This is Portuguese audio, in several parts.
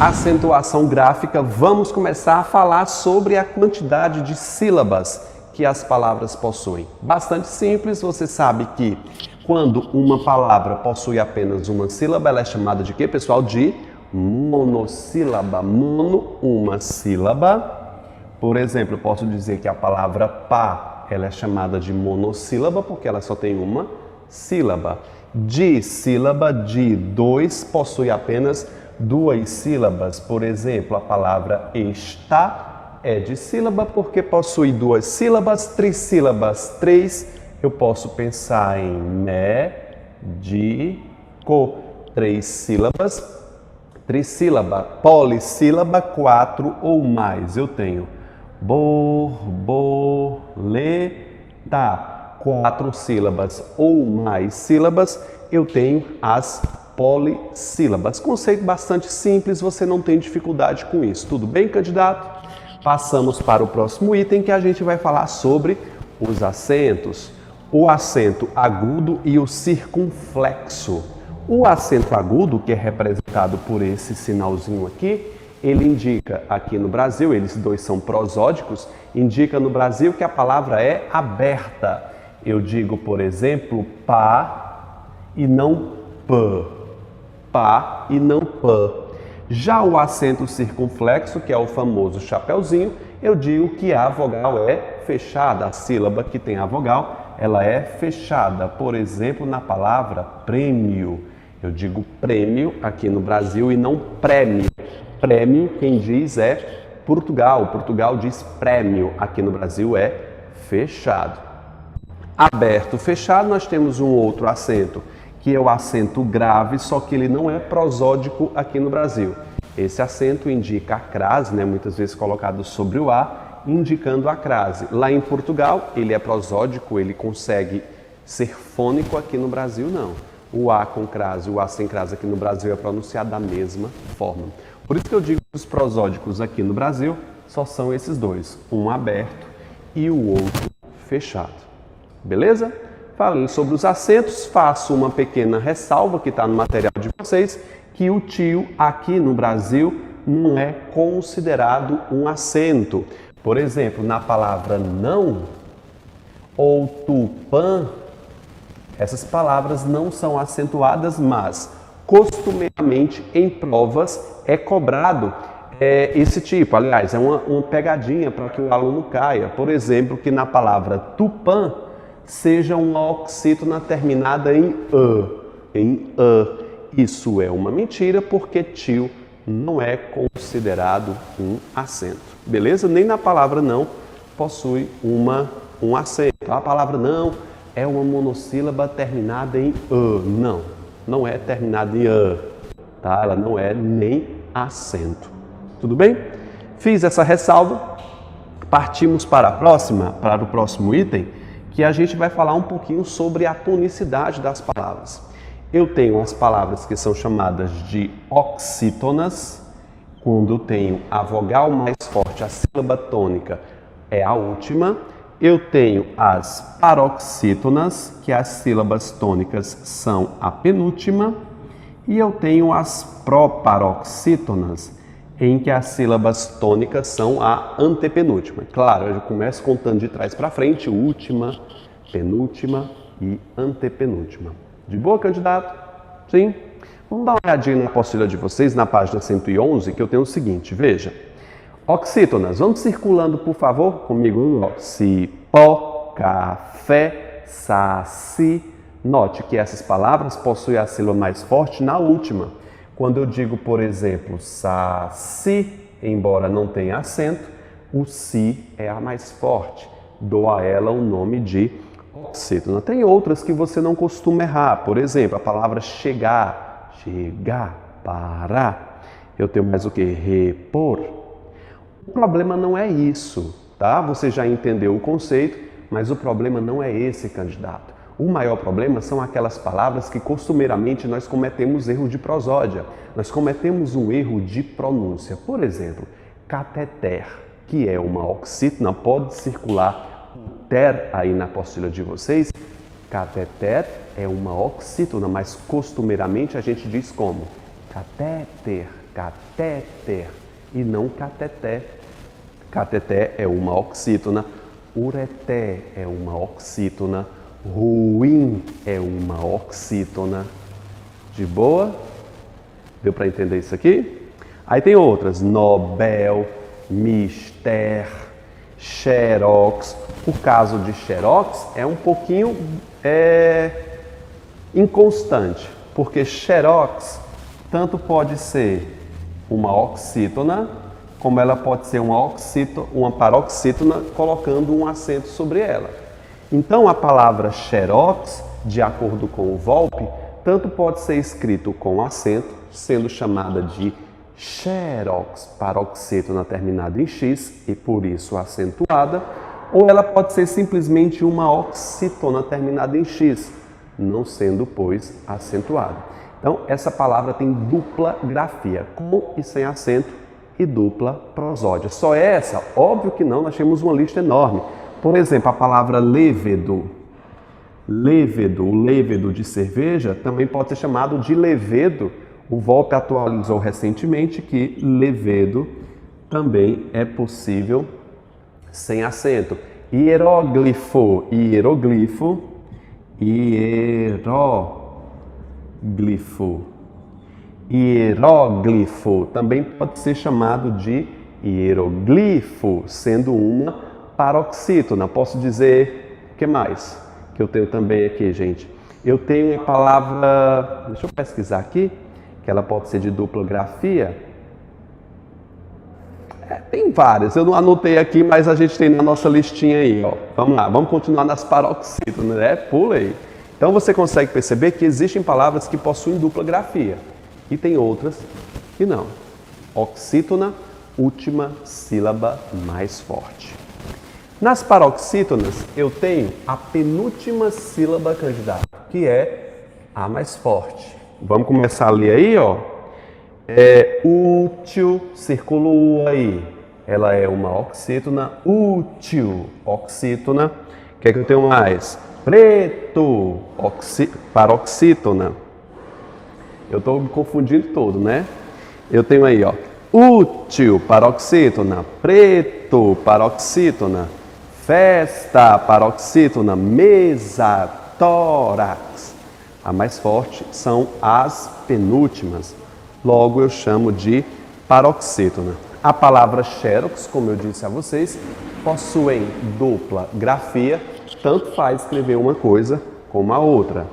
acentuação gráfica, vamos começar a falar sobre a quantidade de sílabas que as palavras possuem. Bastante simples, você sabe que quando uma palavra possui apenas uma sílaba, ela é chamada de quê, pessoal? De monossílaba. Mono, uma sílaba. Por exemplo, eu posso dizer que a palavra pá, ela é chamada de monossílaba porque ela só tem uma sílaba. Dissílaba, de dois, possui apenas duas sílabas. Por exemplo, a palavra está é dissílaba porque possui duas sílabas. Trissílabas, três, eu posso pensar em médico. Três sílabas. Trissílaba, polissílaba, quatro ou mais. Eu tenho borboleta. Quatro sílabas ou mais sílabas, eu tenho as polissílabas. Conceito bastante simples, você não tem dificuldade com isso. Tudo bem, candidato? Passamos para o próximo item que a gente vai falar sobre os acentos. O acento agudo e o circunflexo. O acento agudo, que é representado por esse sinalzinho aqui, ele indica aqui no Brasil, eles dois são prosódicos, indica no Brasil que a palavra é aberta. Eu digo, por exemplo, pá e não pã. Pá e não pã. Já o acento circunflexo, que é o famoso chapeuzinho, eu digo que a vogal é fechada. A sílaba que tem a vogal, ela é fechada. Por exemplo, na palavra prêmio. Eu digo prêmio aqui no Brasil e não prêmio. Prêmio, quem diz é Portugal. Portugal diz prêmio. Aqui no Brasil é fechado. Aberto, fechado, nós temos um outro acento, que é o acento grave, só que ele não é prosódico aqui no Brasil. Esse acento indica a crase, muitas vezes colocado sobre o A, indicando a crase. Lá em Portugal, ele é prosódico, ele consegue ser fônico, aqui no Brasil não. O A com crase, o A sem crase aqui no Brasil é pronunciado da mesma forma. Por isso que eu digo que os prosódicos aqui no Brasil só são esses dois, um aberto e o outro fechado. Beleza? Falando sobre os acentos, faço uma pequena ressalva que está no material de vocês, que o tio aqui no Brasil não é considerado um acento. Por exemplo, na palavra não ou tupã, essas palavras não são acentuadas, mas costumeiramente em provas é cobrado esse tipo. Aliás, é uma pegadinha para que o aluno caia. Por exemplo, que na palavra tupã seja uma oxítona terminada em a. Isso é uma mentira porque tio não é considerado um acento. Beleza? Nem na palavra não possui um acento. A palavra não é uma monossílaba terminada em a. Não é terminada em a. Tá? Ela não é nem acento. Tudo bem? Fiz essa ressalva. Partimos para o próximo item, que a gente vai falar um pouquinho sobre a tonicidade das palavras. Eu tenho as palavras que são chamadas de oxítonas, quando eu tenho a vogal mais forte, a sílaba tônica é a última. Eu tenho as paroxítonas, que as sílabas tônicas são a penúltima. E eu tenho as proparoxítonas, em que as sílabas tônicas são a antepenúltima. Claro, eu começo contando de trás para frente, última, penúltima e antepenúltima. De boa, candidato? Sim? Vamos dar uma olhadinha na apostila de vocês, na página 111, que eu tenho o seguinte, veja. Oxítonas, vamos circulando, por favor, comigo. Cipó, café, saci. Note que essas palavras possuem a sílaba mais forte na última. Quando eu digo, por exemplo, saci, embora não tenha acento, o si é a mais forte. Dou a ela o nome de oxítona. Tem outras que você não costuma errar. Por exemplo, a palavra chegar, parar. Eu tenho mais o que? Repor. O problema não é isso, tá? Você já entendeu o conceito, mas o problema não é esse, candidato. O maior problema são aquelas palavras que costumeiramente nós cometemos erro de prosódia. Nós cometemos um erro de pronúncia. Por exemplo, cateter, que é uma oxítona, pode circular o ter aí na apostila de vocês. Cateter é uma oxítona, mas costumeiramente a gente diz como? Catéter. catéter e não cateté. Cateté é uma oxítona, ureté é uma oxítona, ruim é uma oxítona. De boa? Deu para entender isso aqui? Aí tem outras, Nobel, Mister, Xerox. O caso de Xerox é um pouquinho inconstante, porque Xerox tanto pode ser uma oxítona, como ela pode ser uma paroxítona colocando um acento sobre ela. Então a palavra Xerox, de acordo com o Volpe, tanto pode ser escrito com acento, sendo chamada de Xerox, paroxítona terminada em X e por isso acentuada, ou ela pode ser simplesmente uma oxítona terminada em X, não sendo, pois, acentuada. Então, essa palavra tem dupla grafia, com e sem acento, e dupla prosódia. Só essa? Óbvio que não, nós temos uma lista enorme. Por exemplo, a palavra levedo. Levedo, o levedo de cerveja, também pode ser chamado de levedo. O Volpe atualizou recentemente que levedo também é possível sem acento. Hieróglifo, hieroglifo, hieróglifo. Hieróglifo também pode ser chamado de hieroglifo, sendo uma paroxítona. Posso dizer, o que mais que eu tenho também aqui, gente? Eu tenho a palavra, deixa eu pesquisar aqui, que ela pode ser de dupla grafia. Tem várias, eu não anotei aqui, mas a gente tem na nossa listinha aí, ó. Vamos lá, vamos continuar nas paroxítonas, né? Pula aí. Então você consegue perceber que existem palavras que possuem dupla grafia e tem outras que não. Oxítona, última sílaba mais forte. Nas paroxítonas eu tenho a penúltima sílaba candidata, que é a mais forte. Vamos começar a ler aí, ó. Útil, círculo U aí. Ela é uma oxítona, útil, oxítona. O que é que eu tenho mais? Preto, paroxítona. Eu estou me confundindo todo, né? Eu tenho aí, ó. Útil, paroxítona. Preto, paroxítona. Festa, paroxítona. Mesa, tórax. A mais forte são as penúltimas. Logo eu chamo de paroxítona. A palavra xerox, como eu disse a vocês, possuem dupla grafia, tanto faz escrever uma coisa como a outra.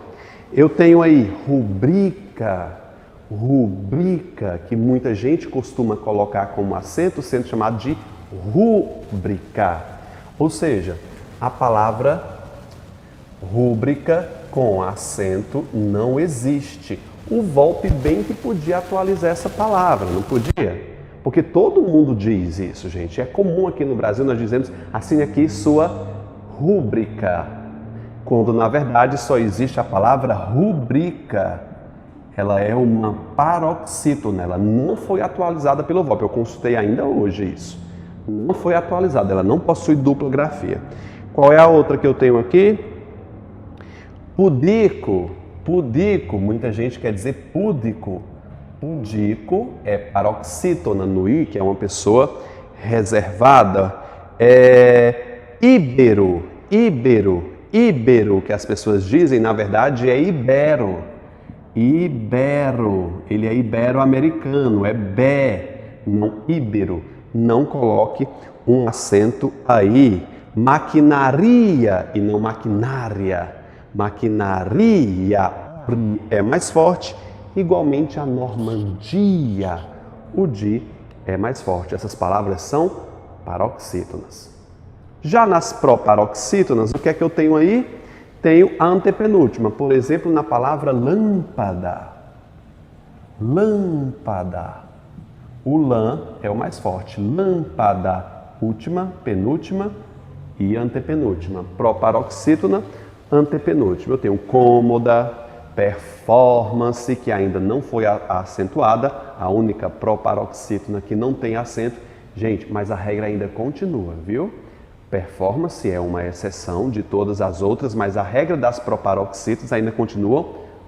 Eu tenho aí rubrica, rubrica, que muita gente costuma colocar como acento, sendo chamado de rúbrica. Ou seja, a palavra rúbrica com acento não existe. O Volpe bem que podia atualizar essa palavra, não podia? Porque todo mundo diz isso, gente. É comum aqui no Brasil nós dizemos, assine aqui sua rúbrica. Quando na verdade só existe a palavra rubrica. Ela é uma paroxítona, ela não foi atualizada pelo Volpe. Eu consultei ainda hoje isso. Não foi atualizada, ela não possui dupla grafia. Qual é a outra que eu tenho aqui? Pudico. Pudico, muita gente quer dizer púdico. Pudico é paroxítona no I, que é uma pessoa reservada. Íbero, íbero, íbero, que as pessoas dizem, na verdade é ibero. Ibero, ele é ibero-americano, é bé, não íbero. Não coloque um acento aí. Maquinaria e não maquinária. Maquinaria é mais forte, igualmente a Normandia. O di é mais forte. Essas palavras são paroxítonas. Já nas proparoxítonas, o que é que eu tenho aí? Tenho a antepenúltima. Por exemplo, na palavra lâmpada. Lâmpada. O lã é o mais forte. Lâmpada, última, penúltima e antepenúltima. Proparoxítona, antepenúltima. Eu tenho cômoda, performance, que ainda não foi acentuada, a única proparoxítona que não tem acento. Gente, mas a regra ainda continua, viu? Performance é uma exceção de todas as outras, mas a regra das proparoxítonas ainda continua,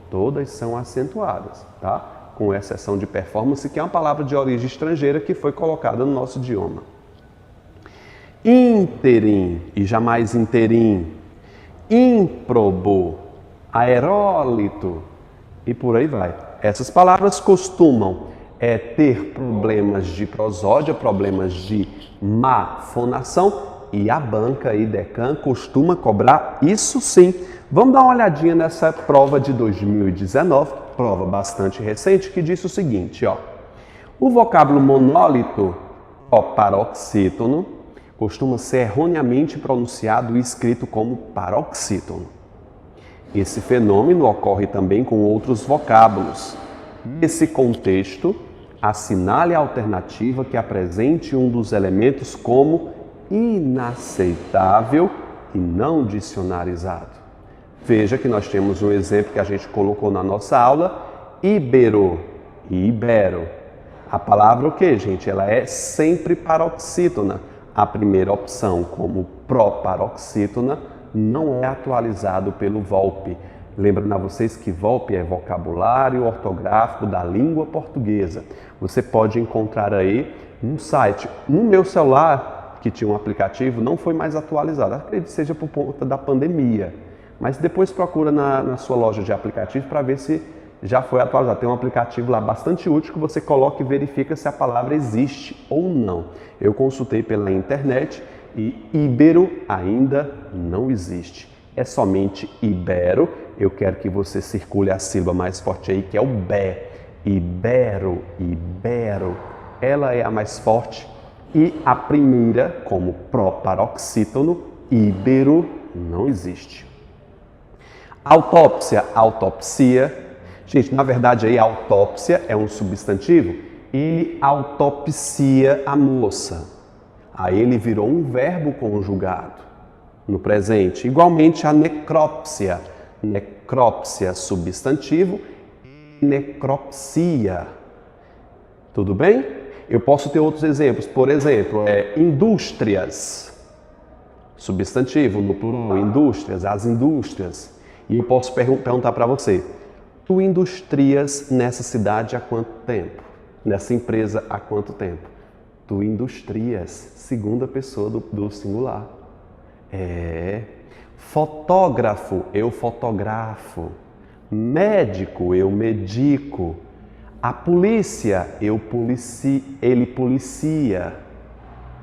todas são acentuadas, tá? com exceção de performance, que é uma palavra de origem estrangeira que foi colocada no nosso idioma. Ínterim e jamais interim, ímprobo, aerólito e por aí vai. Essas palavras costumam ter problemas de prosódia, problemas de má fonação, e a banca IDECAN costuma cobrar isso sim. Vamos dar uma olhadinha nessa prova de 2019, prova bastante recente, que disse o seguinte, ó. O vocábulo monólito, paroxítono, costuma ser erroneamente pronunciado e escrito como paroxítono. Esse fenômeno ocorre também com outros vocábulos. Nesse contexto, assinale a alternativa que apresente um dos elementos como inaceitável e não dicionarizado. Veja que nós temos um exemplo que a gente colocou na nossa aula, ibero e ibero. A palavra o que, gente? Ela é sempre paroxítona. A primeira opção, como proparoxítona, não é atualizado pelo VOLPE. Lembrando a vocês que VOLPE é vocabulário ortográfico da língua portuguesa. Você pode encontrar aí no site. No meu celular, que tinha um aplicativo, não foi mais atualizado. Acredito que seja por conta da pandemia. Mas depois procura na sua loja de aplicativos para ver se já foi atualizado. Tem um aplicativo lá bastante útil que você coloca e verifica se a palavra existe ou não. Eu consultei pela internet e ibero ainda não existe. É somente ibero. Eu quero que você circule a sílaba mais forte aí, que é o bé. Ibero, ibero. Ela é a mais forte. E a primeira, como proparoxítono, ibero, não existe. Autópsia, autopsia. Gente, na verdade aí autópsia é um substantivo e autopsia a moça. Aí ele virou um verbo conjugado no presente. Igualmente a necrópsia. Necrópsia, substantivo, necropsia. Tudo bem? Eu posso ter outros exemplos. Por exemplo, indústrias. Substantivo, no plural, indústrias, as indústrias. E eu posso perguntar para você, tu industrias nessa cidade há quanto tempo? Nessa empresa há quanto tempo? Tu industrias, segunda pessoa do singular. Fotógrafo, eu fotografo. Médico, eu medico. A polícia, ele policia.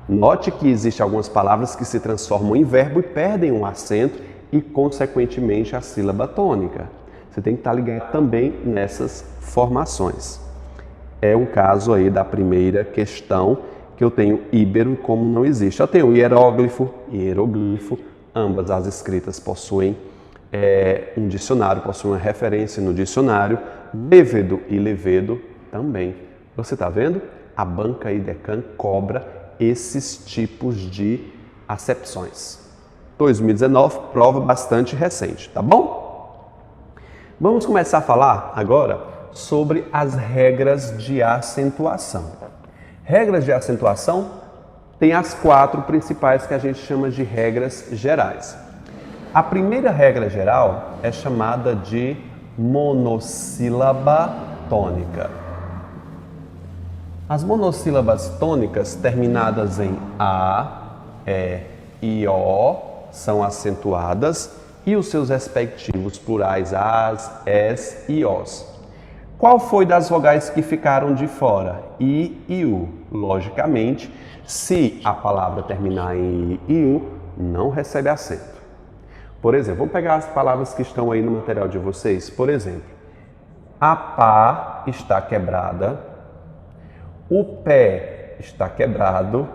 Note que existem algumas palavras que se transformam em verbo e perdem um acento e, consequentemente, a sílaba tônica. Você tem que estar ligado também nessas formações. É um caso aí da primeira questão, que eu tenho íbero como não existe. Eu tenho hieróglifo e hieroglifo, ambas as escritas possuem um dicionário, possuem uma referência no dicionário. Levedo e levedo também. Você está vendo? A banca IDECAN cobra esses tipos de acepções. 2019, prova bastante recente, tá bom? Vamos começar a falar agora sobre as regras de acentuação. Regras de acentuação tem as 4 principais que a gente chama de regras gerais. A primeira regra geral é chamada de monossílaba tônica. As monossílabas tônicas terminadas em A, E e O são acentuadas e os seus respectivos plurais as, es e os. Qual foi das vogais que ficaram de fora? I e U. Logicamente, se a palavra terminar em I e U, não recebe acento. Por exemplo, vamos pegar as palavras que estão aí no material de vocês. Por exemplo, a pá está quebrada, o pé está quebrado,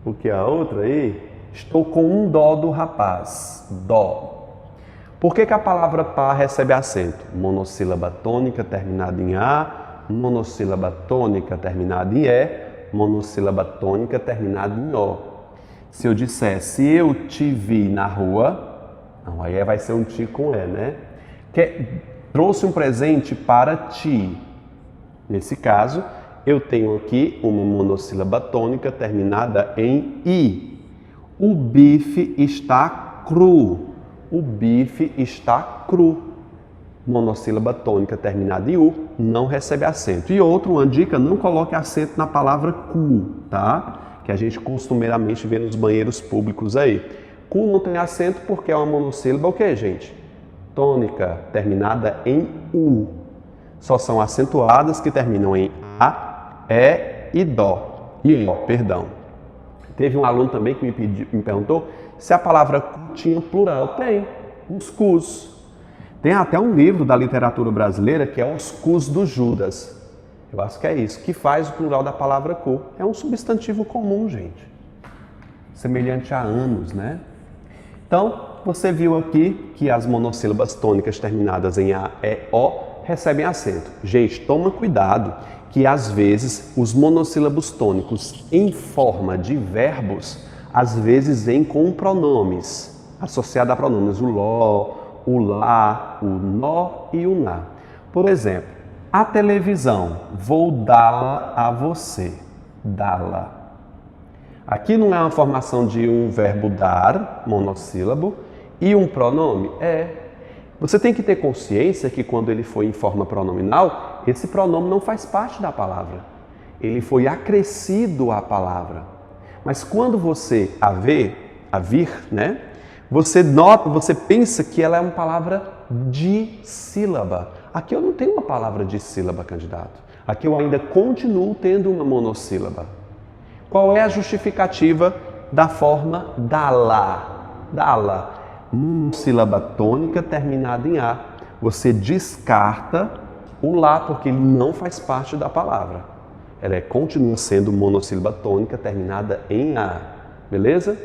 porque a outra aí, estou com um dó do rapaz, dó. Por que a palavra pá recebe acento? Monossílaba tônica terminada em A, monossílaba tônica terminada em E, monossílaba tônica terminada em O. Se eu disser, se eu te vi na rua, não, aí vai ser um ti com E, né? Trouxe um presente para ti. Nesse caso, eu tenho aqui uma monossílaba tônica terminada em I. O bife está cru. O bife está cru. Monossílaba tônica terminada em U, não recebe acento. E outro, uma dica, não coloque acento na palavra cu, tá? Que a gente costumeiramente vê nos banheiros públicos aí. Cu não tem acento porque é uma monossílaba o quê, gente? Tônica, terminada em U. Só são acentuadas que terminam em A, E e Dó. E Ó, perdão. Teve um aluno também que me perguntou se a palavra cu tinha plural. Tem, os cus. Tem até um livro da literatura brasileira que é Os Cus do Judas. Eu acho que é isso. Que faz o plural da palavra cu? É um substantivo comum, gente. Semelhante a anos, né? Então, você viu aqui que as monossílabas tônicas terminadas em A, E, O recebem acento. Gente, toma cuidado que às vezes os monossílabos tônicos em forma de verbos, às vezes vêm com pronomes, associado a pronomes, o ló, o lá, o nó e o na. Por exemplo, a televisão, vou dá-la a você, dá-la. Aqui não é uma formação de um verbo dar, monossílabo, e um pronome? Você tem que ter consciência que quando ele foi em forma pronominal, esse pronome não faz parte da palavra. Ele foi acrescido à palavra. Mas quando você a vir, né? Você nota, você pensa que ela é uma palavra dissílaba. Aqui eu não tenho uma palavra dissílaba, candidato. Aqui eu ainda continuo tendo uma monossílaba. Qual é a justificativa da forma dá-la? Dá-la. Monossílaba tônica terminada em A. Você descarta o lá porque ele não faz parte da palavra. Ela continua sendo monossílaba tônica terminada em A. Beleza?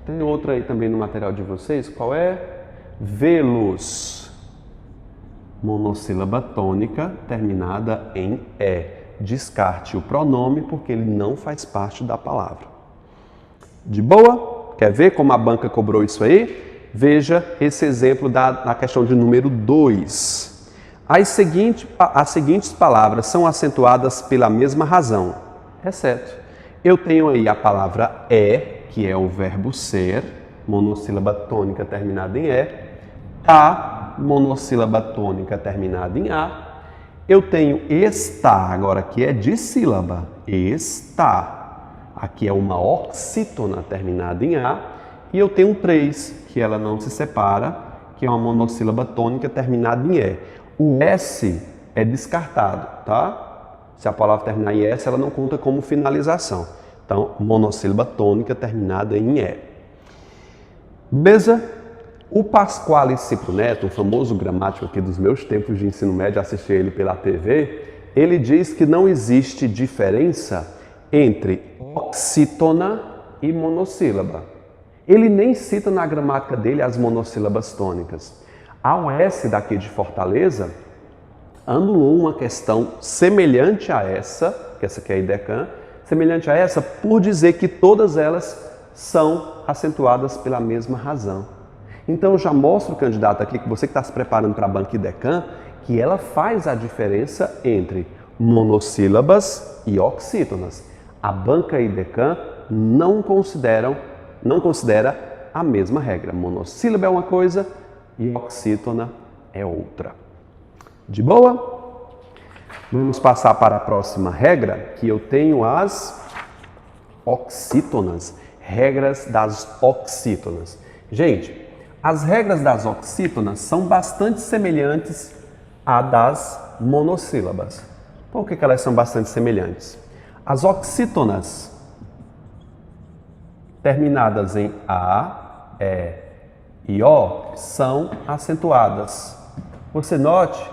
Tem outra aí também no material de vocês. Qual é? Vê-los. Monossílaba tônica terminada em E. Descarte o pronome porque ele não faz parte da palavra. De boa? Quer ver como a banca cobrou isso aí? Veja esse exemplo na questão de número 2. As seguintes palavras são acentuadas pela mesma razão, exceto. Eu tenho aí a palavra que é o verbo ser, monossílaba tônica terminada em E, tá, monossílaba tônica terminada em A. Eu tenho está, agora aqui é dissílaba, está. Aqui é uma oxítona terminada em A. E eu tenho 3, que ela não se separa, que é uma monossílaba tônica terminada em E. O S é descartado, tá? Se a palavra terminar em S, ela não conta como finalização. Então, monossílaba tônica terminada em E. Beleza? O Pasquale Cipro Neto, um famoso gramático aqui dos meus tempos de ensino médio, assisti ele pela TV, ele diz que não existe diferença entre oxítona e monossílaba. Ele nem cita na gramática dele as monossílabas tônicas. A UES daqui de Fortaleza anulou uma questão semelhante a essa, que essa aqui é a IDECAN, semelhante a essa por dizer que todas elas são acentuadas pela mesma razão. Então eu já mostro, candidato, aqui que você que está se preparando para a banca IDECAN, que ela faz a diferença entre monossílabas e oxítonas. A banca IDECAN não considera a mesma regra. Monossílaba é uma coisa e oxítona é outra. De boa? Vamos passar para a próxima regra, que eu tenho as oxítonas. Regras das oxítonas. Gente, as regras das oxítonas são bastante semelhantes à das monossílabas. Por que elas são bastante semelhantes? As oxítonas terminadas em A, E e O são acentuadas. Você note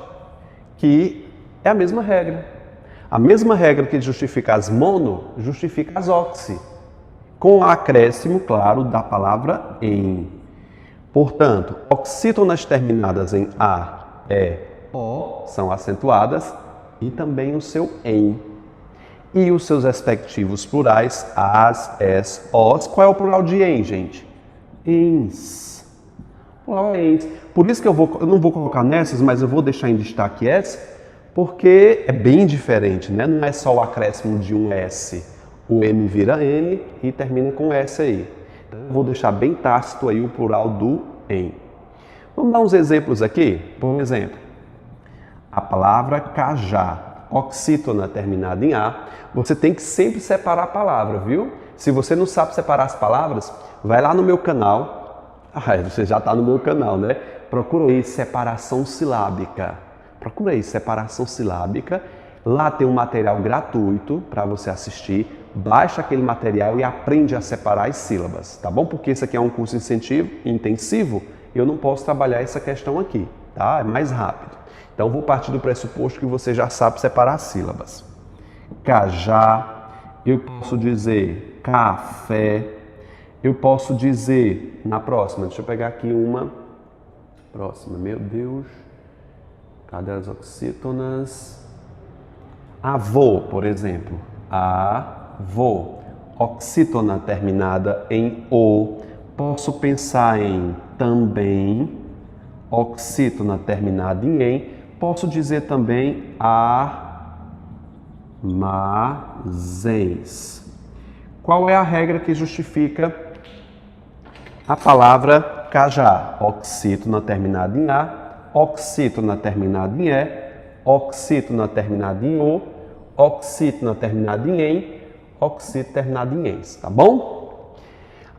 que é a mesma regra. A mesma regra que justifica as mono, justifica as oxi, com o acréscimo, claro, da palavra em. Portanto, oxítonas terminadas em A, E, O são acentuadas e também o seu em. E os seus respectivos plurais, as, es, os. Qual é o plural de em, gente? Ens. Plural é ens. Por isso que eu não vou colocar nessas, mas eu vou deixar em destaque essa, porque é bem diferente, né? Não é só o acréscimo de um S. O M vira N e termina com S aí. Então, eu vou deixar bem tácito aí o plural do em. Vamos dar uns exemplos aqui? Por exemplo, a palavra cajá, oxítona terminada em A, você tem que sempre separar a palavra, viu? Se você não sabe separar as palavras, vai lá no meu canal. Você já está no meu canal, né? Procura aí separação silábica. Procura aí separação silábica. Lá tem um material gratuito para você assistir. Baixa aquele material e aprende a separar as sílabas, tá bom? Porque esse aqui é um curso intensivo, eu não posso trabalhar essa questão aqui, tá? É mais rápido. Então, vou partir do pressuposto que você já sabe separar as sílabas. Cajá, eu posso dizer café, eu posso dizer, na próxima, deixa eu pegar aqui uma próxima, meu Deus, cadê as oxítonas? Avô, por exemplo, avô, oxítona terminada em O, posso pensar em também, oxítona terminada em em, posso dizer também armazéns. Qual é a regra que justifica a palavra cajá? Oxítona terminada em A, oxítona terminada em E, oxítona terminada em O, oxítona terminada em em, oxítona terminada em ens, tá bom?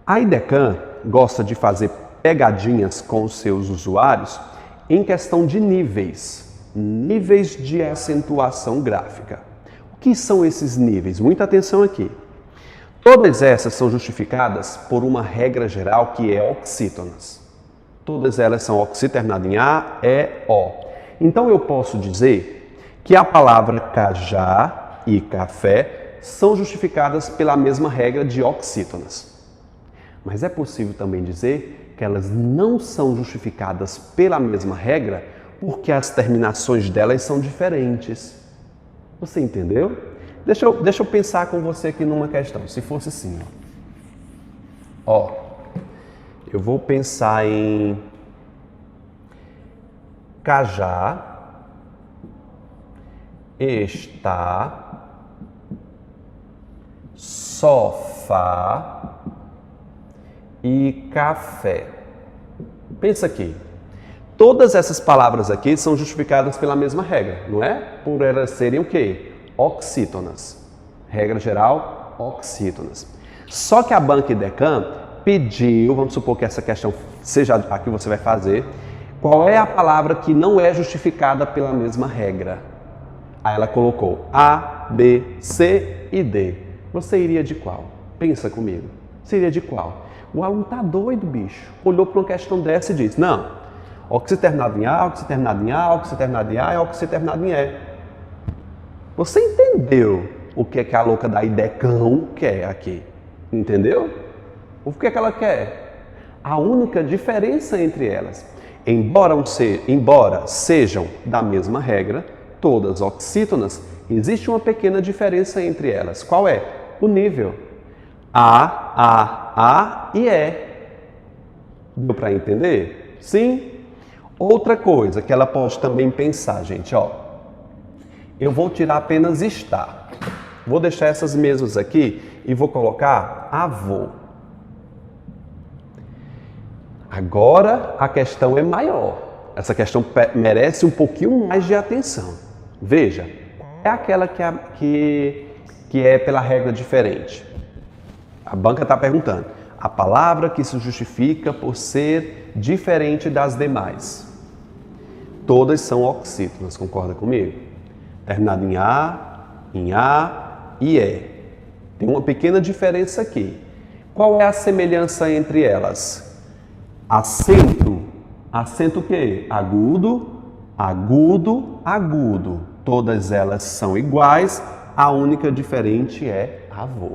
A IDECAM gosta de fazer pegadinhas com os seus usuários em questão de níveis de acentuação gráfica. O que são esses níveis? Muita atenção aqui. Todas essas são justificadas por uma regra geral que é oxítonas. Todas elas são oxí terminado em A, E, O. Então eu posso dizer que a palavra cajá e café são justificadas pela mesma regra de oxítonas. Mas é possível também dizer que elas não são justificadas pela mesma regra porque as terminações delas são diferentes. Você entendeu? Deixa eu pensar com você aqui numa questão. Se fosse assim, ó, eu vou pensar em cajá está, sofá e café. Pensa aqui. Todas essas palavras aqui são justificadas pela mesma regra, não é? Por elas serem o quê? Oxítonas. Regra geral, oxítonas. Só que a Banca IDECAM pediu, vamos supor que essa questão seja a que você vai fazer, qual é a palavra que não é justificada pela mesma regra? Aí ela colocou A, B, C e D. Você iria de qual? Pensa comigo. Você iria de qual? O aluno tá doido, bicho. Olhou para uma questão dessa e disse, não, oxí terminado em A, oxí terminado em A, oxí terminado em A e oxí terminado em E. Você entendeu o que é que a louca da IDECAM quer aqui? Entendeu? O que é que ela quer? A única diferença entre elas, embora sejam da mesma regra, todas oxítonas, existe uma pequena diferença entre elas. Qual é? O nível. A e E. Deu para entender? Sim? Outra coisa que ela pode também pensar, gente, ó. Eu vou tirar apenas está. Vou deixar essas mesmas aqui e vou colocar avô. Agora a questão é maior. Essa questão merece um pouquinho mais de atenção. Veja, é aquela que é pela regra diferente. A banca está perguntando. A palavra que se justifica por ser diferente das demais. Todas são oxítonas, concorda comigo? Terminado em A e E. Tem uma pequena diferença aqui. Qual é a semelhança entre elas? Acento. Acento o quê? Agudo, agudo, agudo. Todas elas são iguais, a única diferente é avô.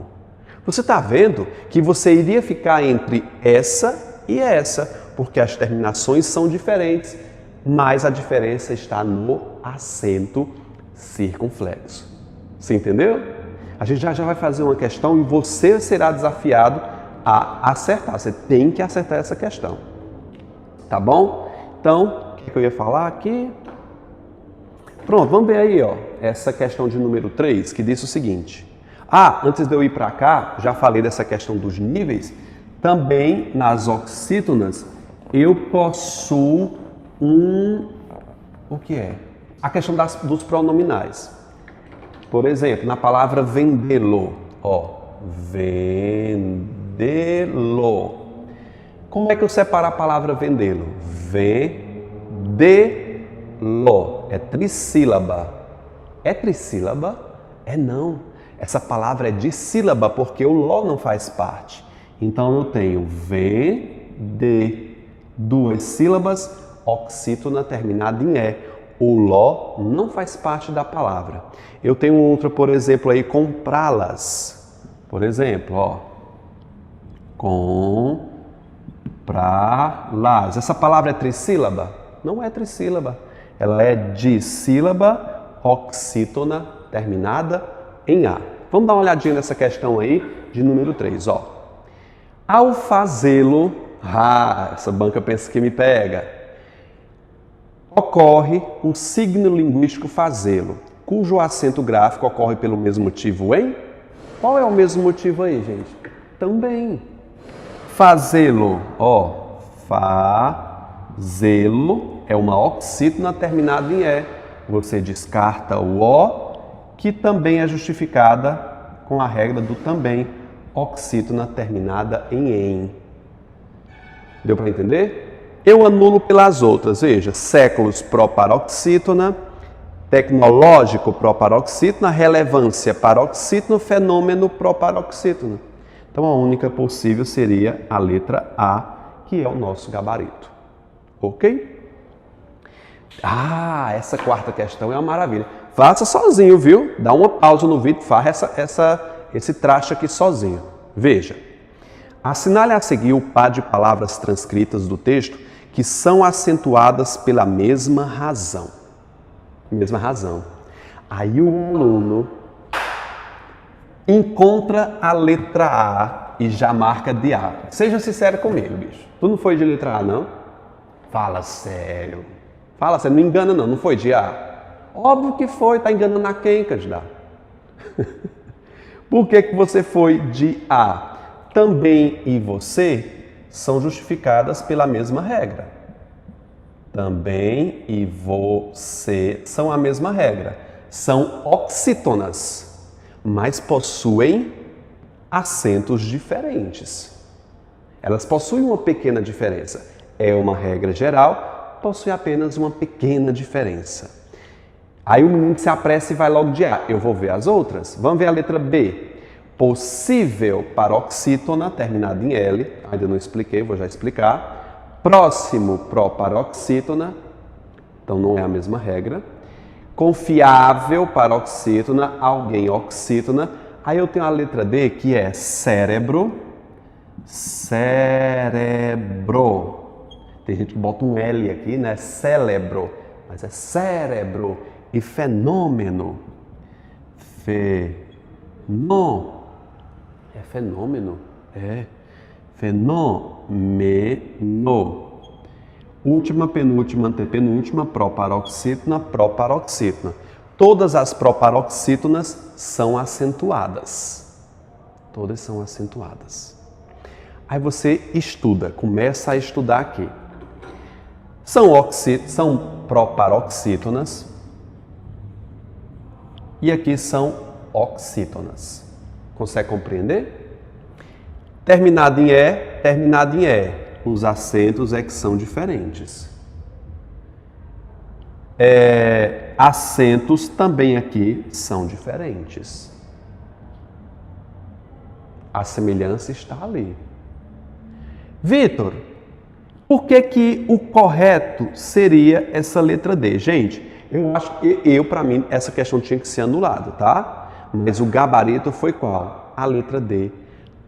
Você está vendo que você iria ficar entre essa e essa, porque as terminações são diferentes, mas a diferença está no acento circunflexo. Você entendeu? A gente já vai fazer uma questão e você será desafiado a acertar. Você tem que acertar essa questão. Tá bom? Então, o que eu ia falar aqui? Pronto, vamos ver aí, ó, essa questão de número 3, que diz o seguinte. Antes de eu ir para cá, já falei dessa questão dos níveis. Também nas oxítonas, eu possuo o que é? A questão dos pronominais. Por exemplo, na palavra vendê-lo, ó, vendê-lo. Como é que eu separo a palavra vendê-lo? Vendê-lo. É trissílaba. É trissílaba? É não. Essa palavra é dissílaba porque o ló não faz parte. Então eu tenho vende, duas sílabas, oxítona terminada em E. O ló não faz parte da palavra. Eu tenho outra, por exemplo, aí, comprá-las. Por exemplo, ó. Comprá-las. Essa palavra é trissílaba? Não é trissílaba. Ela é dissílaba, oxítona, terminada em A. Vamos dar uma olhadinha nessa questão aí, de número 3, ó. Ao fazê-lo, essa banca pensa que me pega, ocorre o signo linguístico fazê-lo, cujo acento gráfico ocorre pelo mesmo motivo em? Qual é o mesmo motivo aí, gente? Também. Fazê-lo, ó, fazê-lo é uma oxítona terminada em E. Você descarta o O, que também é justificada com a regra do também, oxítona terminada em. Deu para entender? Eu anulo pelas outras, veja, séculos proparoxítona, tecnológico proparoxítona, relevância paroxítona, fenômeno proparoxítona. Então a única possível seria a letra A, que é o nosso gabarito. Ok? Essa quarta questão é uma maravilha. Faça sozinho, viu? Dá uma pausa no vídeo, faça esse traste aqui sozinho. Veja. Assinale a seguir o par de palavras transcritas do texto que são acentuadas pela mesma razão. Mesma razão. Aí o aluno encontra a letra A e já marca de A. Seja sincero comigo, bicho. Tu não foi de letra A, não? Fala sério. Fala sério, não engana não foi de A. Óbvio que foi, tá enganando a quem, candidato? Por que você foi de A? Também e você são justificadas pela mesma regra. Também e você são a mesma regra. São oxítonas, mas possuem acentos diferentes. Elas possuem uma pequena diferença. É uma regra geral, possui apenas uma pequena diferença. Aí o menino se apressa e vai logo de A. Eu vou ver as outras. Vamos ver a letra B. Possível paroxítona, terminada em L. Ainda não expliquei, vou já explicar. Próximo proparoxítona. Então não é a mesma regra. Confiável paroxítona, alguém oxítona. Aí eu tenho a letra D, que é cérebro. Cérebro. Tem gente que bota um L aqui, né? Cérebro. Mas é cérebro. E fenômeno. É fenômeno? É. Fenômeno. Última, penúltima, antepenúltima, proparoxítona, proparoxítona. Todas as proparoxítonas são acentuadas. Todas são acentuadas. Aí você estuda, começa a estudar aqui. São proparoxítonas e aqui são oxítonas. Consegue compreender? Terminado em E, terminado em E. Os acentos é que são diferentes. Acentos também aqui são diferentes. A semelhança está ali. Vitor, por que o correto seria essa letra D? Gente, eu acho que para mim, essa questão tinha que ser anulada, tá? Mas o gabarito foi qual? A letra D.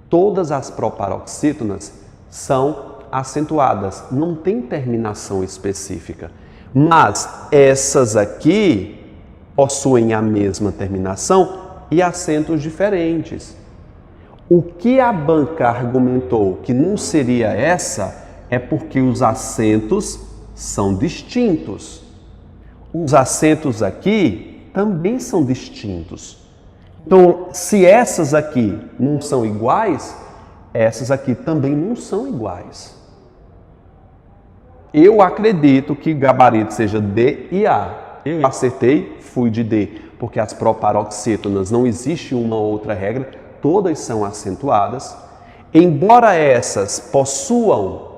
Todas as proparoxítonas são acentuadas, não tem terminação específica. Mas essas aqui possuem a mesma terminação e acentos diferentes. O que a banca argumentou que não seria essa é porque os acentos são distintos. Os acentos aqui também são distintos. Então, se essas aqui não são iguais, essas aqui também não são iguais. Eu acredito que gabarito seja D e A. Eu acertei, fui de D, porque as proparoxítonas não existe uma outra regra, todas são acentuadas. Embora essas possuam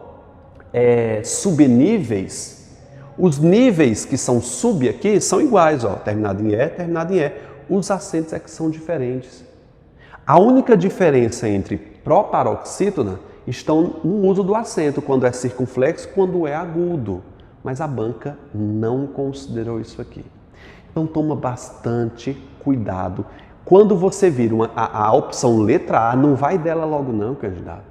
subníveis, os níveis que são sub aqui são iguais, ó, terminado em E, terminado em E. Os acentos é que são diferentes. A única diferença entre proparoxítona estão no uso do acento, quando é circunflexo, quando é agudo. Mas a banca não considerou isso aqui. Então toma bastante cuidado. Quando você vir a opção letra A, não vai dela logo não, candidato.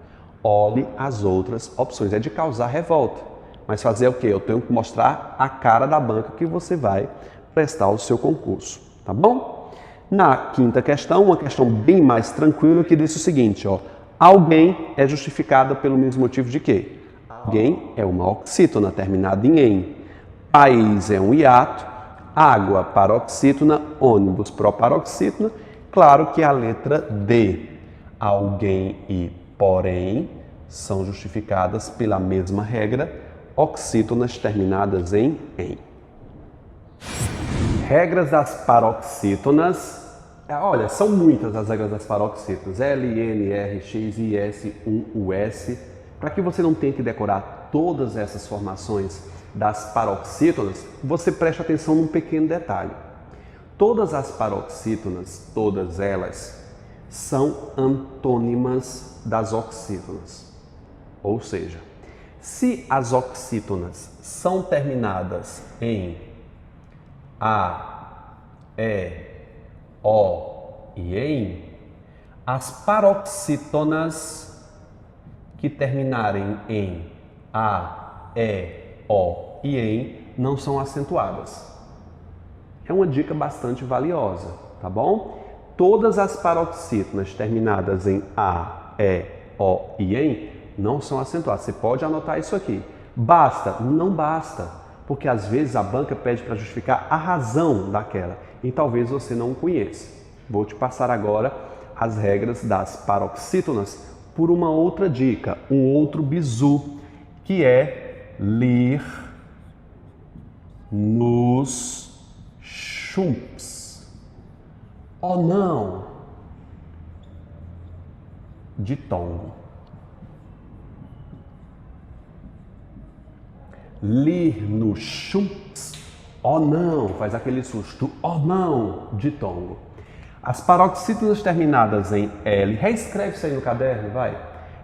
Olhe as outras opções. É de causar revolta. Mas fazer o quê? Eu tenho que mostrar a cara da banca que você vai prestar o seu concurso. Tá bom? Na quinta questão, uma questão bem mais tranquila, que diz o seguinte, ó. Alguém é justificada pelo mesmo motivo de quê? Alguém é uma oxítona terminada em "em". País é um hiato. Água, paroxítona. Ônibus, proparoxítona. Claro que a letra D. Alguém e porém são justificadas pela mesma regra, oxítonas terminadas em "em". Regras das paroxítonas. Olha, são muitas as regras das paroxítonas. L, N, R, X, I, S, U, S. Para que você não tenha que decorar todas essas formações das paroxítonas, você preste atenção num pequeno detalhe. Todas as paroxítonas, todas elas, são antônimas das oxítonas. Ou seja, se as oxítonas são terminadas em A, E, O e em, as paroxítonas que terminarem em A, E, O e em não são acentuadas. É uma dica bastante valiosa, tá bom? Todas as paroxítonas terminadas em A, E, O e em não são acentuadas. Você pode anotar isso aqui. Basta? Não basta, porque às vezes a banca pede para justificar a razão daquela e talvez você não conheça. Vou te passar agora as regras das paroxítonas por uma outra dica, um outro bizu, que é lir nos chumps. Oh não! Ditongo. Lir nos chumps. Oh não! Faz aquele susto. Oh não! Ditongo. As paroxítonas terminadas em L, reescreve isso aí no caderno, vai.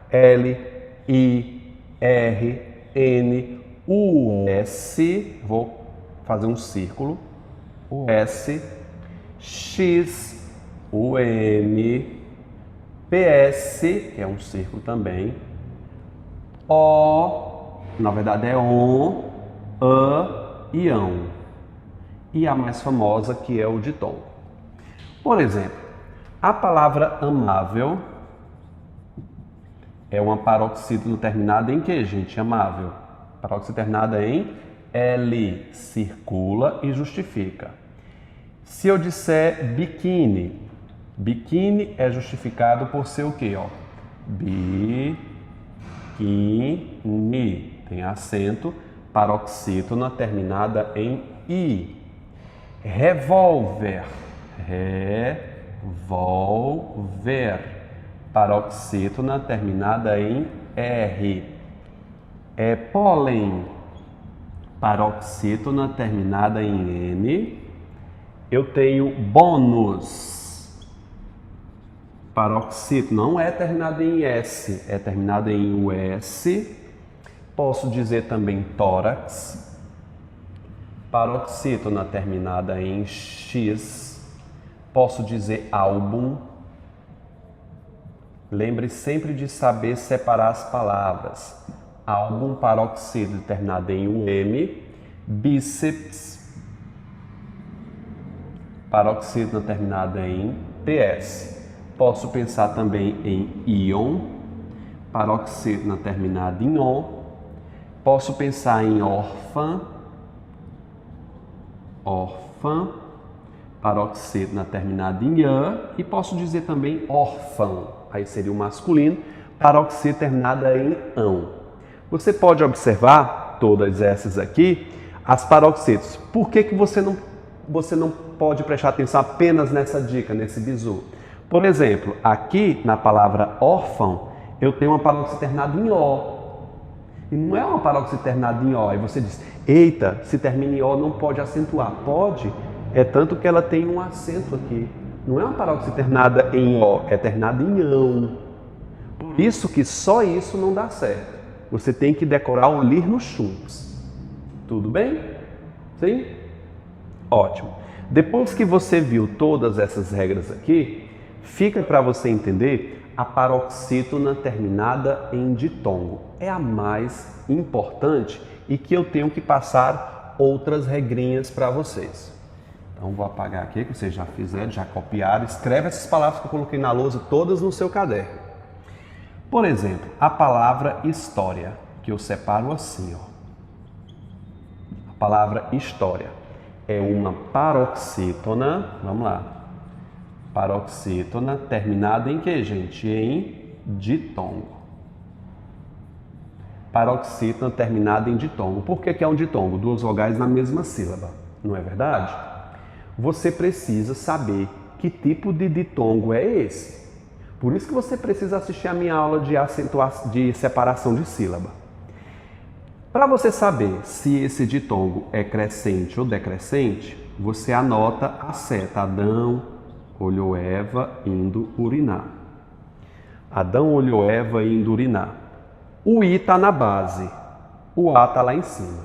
L, I, R, N, U, S, vou fazer um círculo, U, S, X, U, M, PS, que é um círculo também, O, na verdade é ON, A e ão. E a mais famosa, que é o ditongo. Por exemplo, a palavra amável é uma paroxítona terminada em que, gente? Amável. Paroxítona terminada em L, circula e justifica. Se eu disser biquíni, biquíni é justificado por ser o quê? Ó? Biquíni, tem acento, paroxítona terminada em I. Revólver, revolver, paroxítona terminada em R. Pólen, paroxítona terminada em N. Eu tenho bônus, paroxítona não é terminada em S, é terminada em US. Posso dizer também tórax, paroxítona terminada em X. Posso dizer álbum. Lembre sempre de saber separar as palavras. Álbum, paroxítona terminada em UM. Bíceps, paroxítona terminada em PS. Posso pensar também em íon, paroxítona terminada em ON. Posso pensar em órfã, paroxítona terminada em an, e posso dizer também órfão, aí seria o masculino, paroxítona terminada em ão. Você pode observar todas essas aqui, as paroxítonas. Por que você não você não pode prestar atenção apenas nessa dica, nesse bizu. Por exemplo, aqui na palavra órfão, eu tenho uma paróxide terminada em ó. E não é uma paróxide terminada em ó. Aí você diz, eita, se termina em ó não pode acentuar. Pode, é tanto que ela tem um acento aqui. Não é uma paróxide terminada em ó, é terminada em ão. Por isso que só isso não dá certo. Você tem que decorar o lir nos chumps. Tudo bem? Sim? Ótimo. Depois que você viu todas essas regras aqui, fica para você entender a paroxítona terminada em ditongo. É a mais importante e que eu tenho que passar outras regrinhas para vocês. Então vou apagar aqui, que vocês já fizeram, já copiaram. Escreve essas palavras que eu coloquei na lousa todas no seu caderno. Por exemplo, a palavra história, que eu separo assim, ó. A palavra história é uma paroxítona, vamos lá. Paroxítona terminada em que, gente? Em ditongo. Paroxítona terminada em ditongo. Por que é um ditongo? Duas vogais na mesma sílaba, não é verdade? Você precisa saber que tipo de ditongo é esse. Por isso que você precisa assistir a minha aula de separação de sílaba. Para você saber se esse ditongo é crescente ou decrescente, você anota a seta. Adão olhou Eva indo urinar. Adão olhou Eva indo urinar. O I está na base, o A está lá em cima.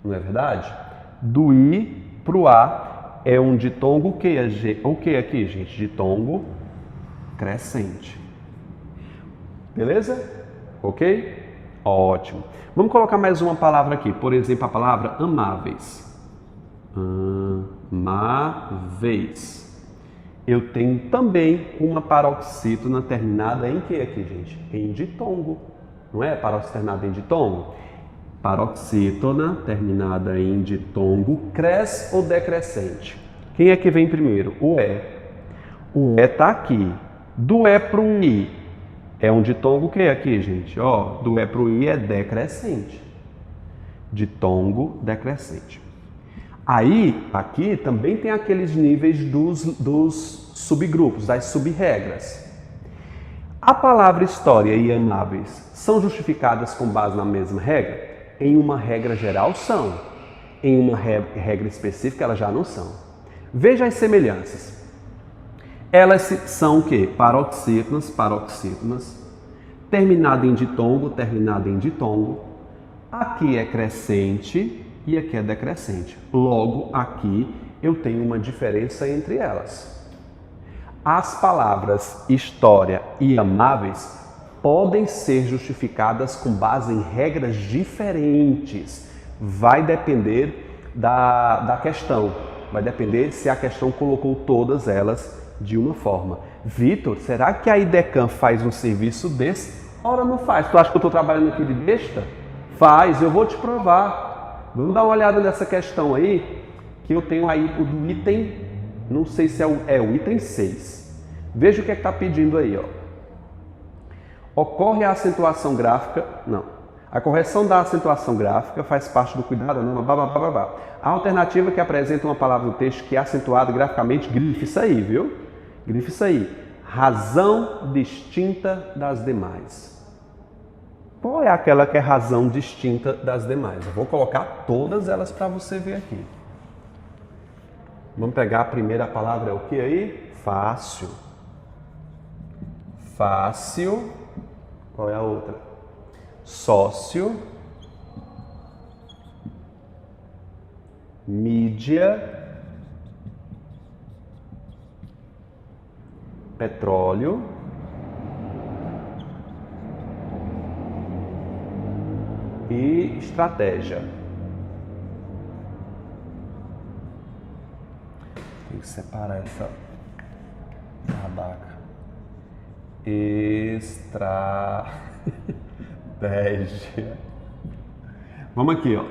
Não é verdade? Do I para o A é um ditongo o que aqui, gente? Ditongo crescente. Beleza? Ok? Ótimo. Vamos colocar mais uma palavra aqui. Por exemplo, a palavra amáveis. Amáveis. Eu tenho também uma paroxítona terminada em que aqui, gente? Em ditongo. Não é paroxítona terminada em ditongo? Paroxítona terminada em ditongo, cresce ou decrescente? Quem é que vem primeiro? O E. O E está aqui. Do E para o I é um ditongo que é aqui, gente? Ó, do E para o I é decrescente. Ditongo decrescente. Aí, aqui também tem aqueles níveis dos subgrupos, das sub-regras. A palavra história e amáveis são justificadas com base na mesma regra? Em uma regra geral são. Em uma regra específica elas já não são. Veja as semelhanças. Elas são o quê? Paroxítonas, terminada em ditongo. Aqui é crescente e aqui é decrescente. Logo, aqui eu tenho uma diferença entre elas. As palavras história e amáveis podem ser justificadas com base em regras diferentes. Vai depender da questão. Vai depender se a questão colocou todas elas de uma forma. Vitor, será que a IDECAM faz um serviço desse? Ora, não faz. Tu acha que eu estou trabalhando aqui de besta? Faz, eu vou te provar. Vamos dar uma olhada nessa questão aí, que eu tenho aí o item, não sei se é o item 6. Veja o que é que está pedindo aí, ó. Ocorre a acentuação gráfica, não. A correção da acentuação gráfica faz parte do cuidado, não, A alternativa que apresenta uma palavra no texto que é acentuada graficamente, grife isso aí, viu? Grife isso aí. Razão distinta das demais. Qual é aquela que é razão distinta das demais? Eu vou colocar todas elas para você ver aqui. Vamos pegar a primeira palavra, é o que aí? Fácil. Fácil. Qual é a outra? Sócio. Mídia. Petróleo. E estratégia. Tem que separar essa rabaca. Estratégia. Vamos aqui, ó.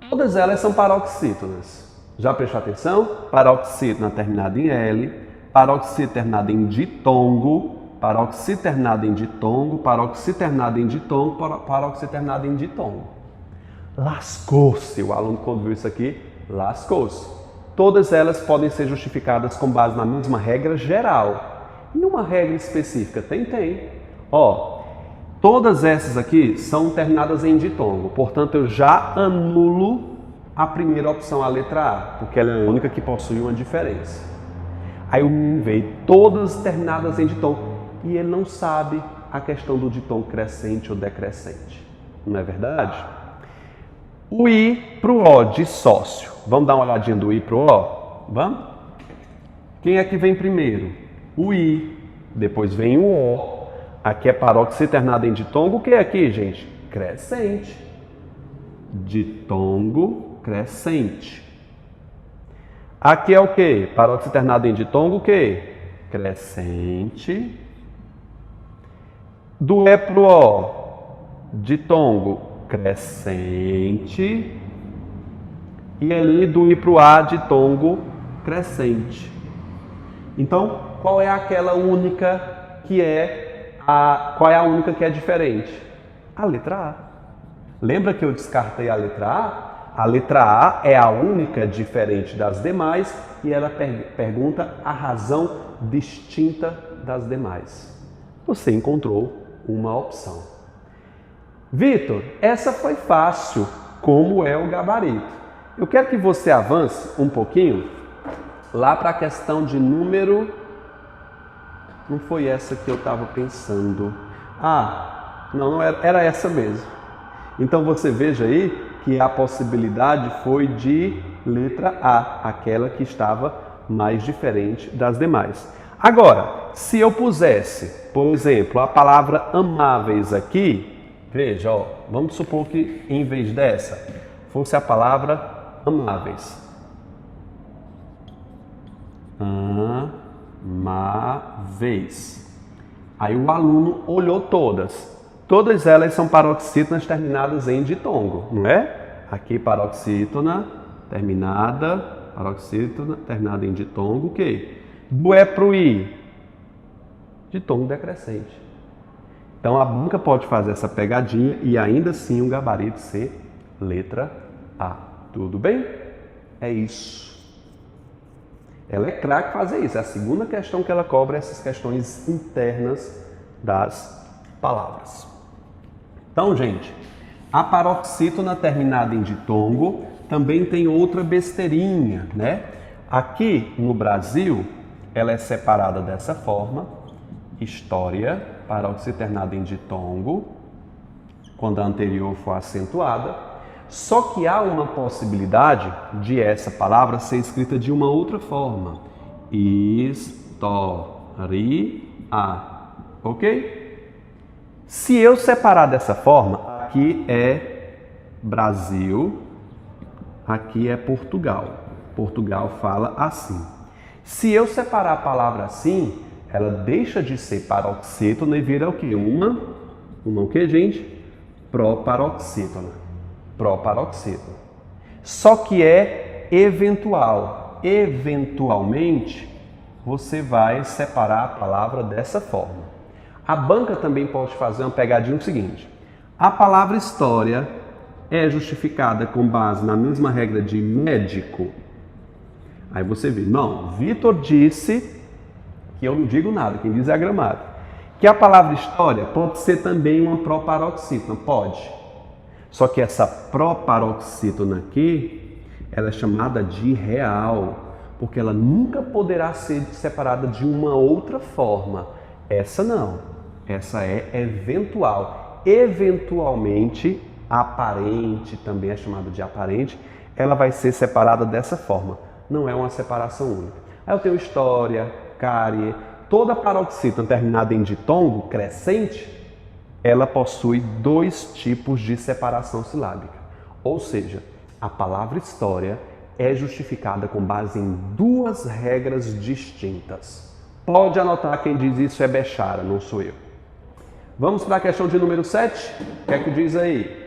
Todas elas são paroxítonas. Já prestou atenção? Paroxítona terminada em L, paroxítona terminada em ditongo, paroxítona terminada em ditongo, paroxítona terminada em ditongo, paroxítona terminada em ditongo. Lascou-se o aluno quando viu isso aqui, lascou-se. Todas elas podem ser justificadas com base na mesma regra geral. E uma regra específica? Tem. Ó, todas essas aqui são terminadas em ditongo, portanto eu já anulo a primeira opção, a letra A, porque ela é a única que possui uma diferença. Aí o menino veio todas terminadas em ditongo e ele não sabe a questão do ditongo crescente ou decrescente. Não é verdade? O I para o O de sócio. Vamos dar uma olhadinha do I para o O? Vamos? Quem é que vem primeiro? O I. Depois vem o O. Aqui é paróxilo terminado em ditongo. O que é aqui, gente? Crescente. Ditongo crescente. Aqui é o que? Paróxilo terminado em ditongo, o que? Crescente. Do E para o O, ditongo crescente. E ali do I para o A, ditongo crescente. Então, qual é aquela única que qual é a única que é diferente? A letra A. Lembra que eu descartei a letra A? A letra A é a única diferente das demais e ela pergunta a razão distinta das demais. Você encontrou uma opção. Vitor, essa foi fácil, como é o gabarito. Eu quero que você avance um pouquinho lá para a questão de número... Não foi essa que eu estava pensando. Não era essa mesmo. Então você veja aí que a possibilidade foi de letra A, aquela que estava mais diferente das demais. Agora, se eu pusesse, por exemplo, a palavra amáveis aqui, veja, ó, vamos supor que em vez dessa fosse a palavra amáveis. Amáveis. Aí o aluno olhou todas. Todas elas são paroxítonas terminadas em ditongo, não é? Aqui paroxítona terminada em ditongo, o quê? Do E para o I, ditongo decrescente. Então a banca pode fazer essa pegadinha e ainda assim o gabarito ser letra A. Tudo bem? É isso. Ela é craque fazer isso. É a segunda questão que ela cobra, essas questões internas das palavras. Então, gente, a paroxítona terminada em ditongo também tem outra besteirinha, né? Aqui no Brasil, ela é separada dessa forma: história, paróxilo terminada em ditongo, quando a anterior for acentuada. Só que há uma possibilidade de essa palavra ser escrita de uma outra forma. História, ok? Se eu separar dessa forma, aqui é Brasil, aqui é Portugal. Portugal fala assim. Se eu separar a palavra assim, ela deixa de ser paroxítona e vira o quê? Uma o quê, gente? Proparoxítona. Proparoxítona. Só que é eventual. Eventualmente, você vai separar a palavra dessa forma. A banca também pode fazer uma pegadinha seguinte. A palavra história é justificada com base na mesma regra de médico. Aí você vê, não, Vitor disse que eu não digo nada, quem diz é a gramática. Que a palavra história pode ser também uma proparoxítona, pode. Só que essa proparoxítona aqui, ela é chamada de real, porque ela nunca poderá ser separada de uma outra forma. Essa não. Essa é eventual. Eventualmente, aparente, também é chamada de aparente, ela vai ser separada dessa forma. Não é uma separação única. Aí eu tenho história, cárie, toda paroxítona terminada em ditongo crescente, ela possui dois tipos de separação silábica. Ou seja, a palavra história é justificada com base em duas regras distintas. Pode anotar, quem diz isso é Bechara, não sou eu. Vamos para a questão de número 7? O que é que diz aí?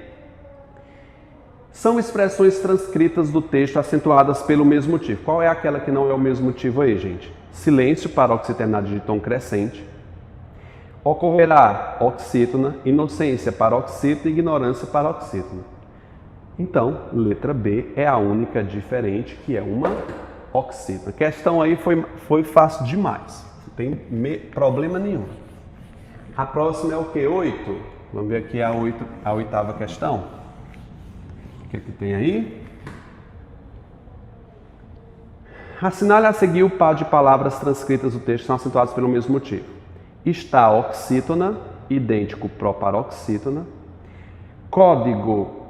São expressões transcritas do texto acentuadas pelo mesmo motivo. Qual é aquela que não é o mesmo motivo aí, gente? Silêncio, paróxilo terminado de tom crescente. Ocorrerá, oxítona. Inocência, paroxítona. Ignorância, paroxítona. Então, letra B é a única diferente, que é uma oxítona. A questão aí foi fácil demais, não tem problema nenhum. A próxima é o que? 8. Vamos ver aqui a 8ª questão. O que é que tem aí? Assinale a seguir o par de palavras transcritas do texto que são acentuadas pelo mesmo motivo. Está oxítona, idêntico proparoxítona. Código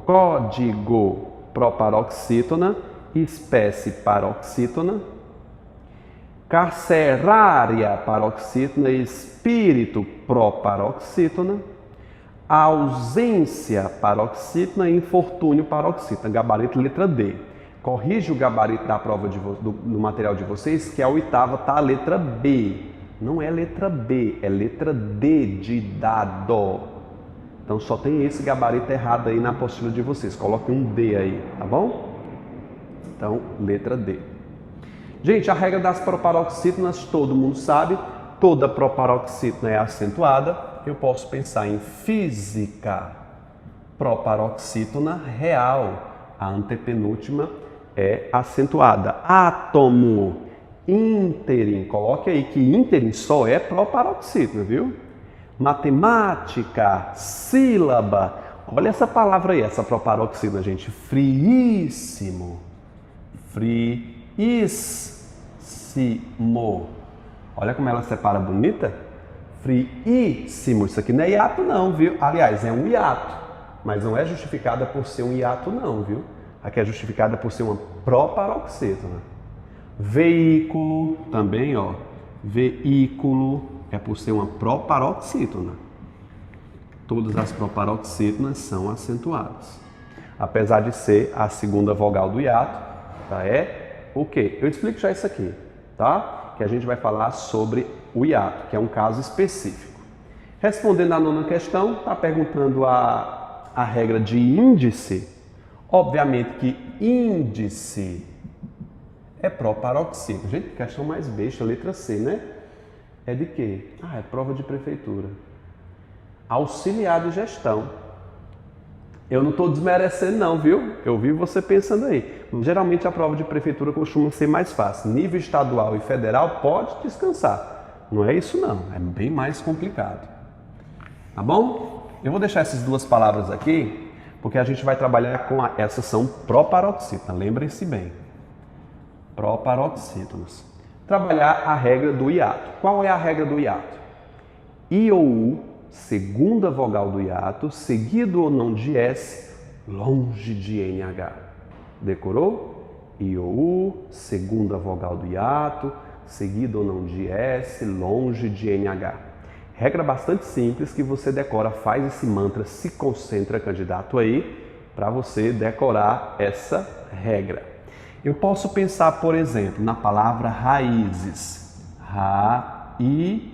proparoxítona, espécie paroxítona. Carcerária paroxítona, espírito proparoxítona. Ausência paroxítona, infortúnio paroxítona. Gabarito letra D. Corrige o gabarito da prova do material de vocês, que a 8ª está a letra B. Não é letra B, é letra D de dado. Então só tem esse gabarito errado aí na apostila de vocês. Coloque um D aí, tá bom? Então, letra D. Gente, a regra das proparoxítonas todo mundo sabe. Toda proparoxítona é acentuada. Eu posso pensar em física. Proparoxítona real. A antepenúltima é acentuada. Átomo. Ínterim. Coloque aí que ínterim só é proparoxítona, viu? Matemática. Sílaba. Olha essa palavra aí, essa proparoxítona, gente. Friíssimo. Friíssimo. Olha como ela separa bonita. Friíssimo. Isso aqui não é hiato não, viu? Aliás, é um hiato. Mas não é justificada por ser um hiato não, viu? Aqui é justificada por ser uma proparoxítona. Veículo, também, ó. Veículo é por ser uma proparoxítona. Todas as proparoxítonas são acentuadas. Apesar de ser a segunda vogal do hiato, tá? É o quê? Eu explico já isso aqui, tá? Que a gente vai falar sobre o hiato, que é um caso específico. Respondendo à 9ª questão, está perguntando a regra de índice. Obviamente que índice é proparoxítona. Gente, questão mais besta, letra C, né? É de quê? É prova de prefeitura. Auxiliar de gestão. Eu não estou desmerecendo não, viu? Eu vi você pensando aí. Geralmente a prova de prefeitura costuma ser mais fácil. Nível estadual e federal pode descansar. Não é isso não, é bem mais complicado. Tá bom? Eu vou deixar essas duas palavras aqui, porque a gente vai trabalhar com essas são proparoxítonas, lembrem-se bem. Proparoxítonas. Trabalhar a regra do hiato. Qual é a regra do hiato? I ou U, segunda vogal do hiato, seguido ou não de S, longe de NH. Decorou? I ou U, segunda vogal do hiato, seguido ou não de S, longe de NH. Regra bastante simples que você decora, faz esse mantra, se concentra, candidato aí, para você decorar essa regra. Eu posso pensar, por exemplo, na palavra raízes. Raízes.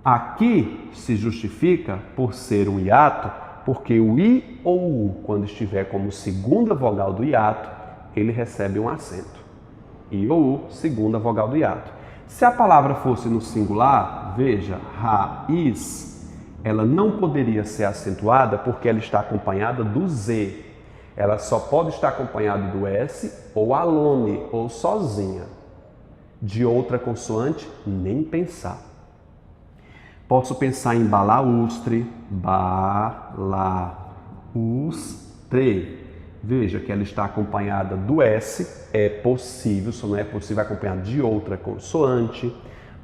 Aqui se justifica por ser um hiato, porque o I ou o U, quando estiver como segunda vogal do hiato, ele recebe um acento. I ou U, segunda vogal do hiato. Se a palavra fosse no singular, veja, raiz, ela não poderia ser acentuada porque ela está acompanhada do Z. Ela só pode estar acompanhada do S ou alone, ou sozinha. De outra consoante, nem pensar. Posso pensar em balaústre, balaústre. Veja que ela está acompanhada do S, é possível, só não é possível acompanhar de outra consoante.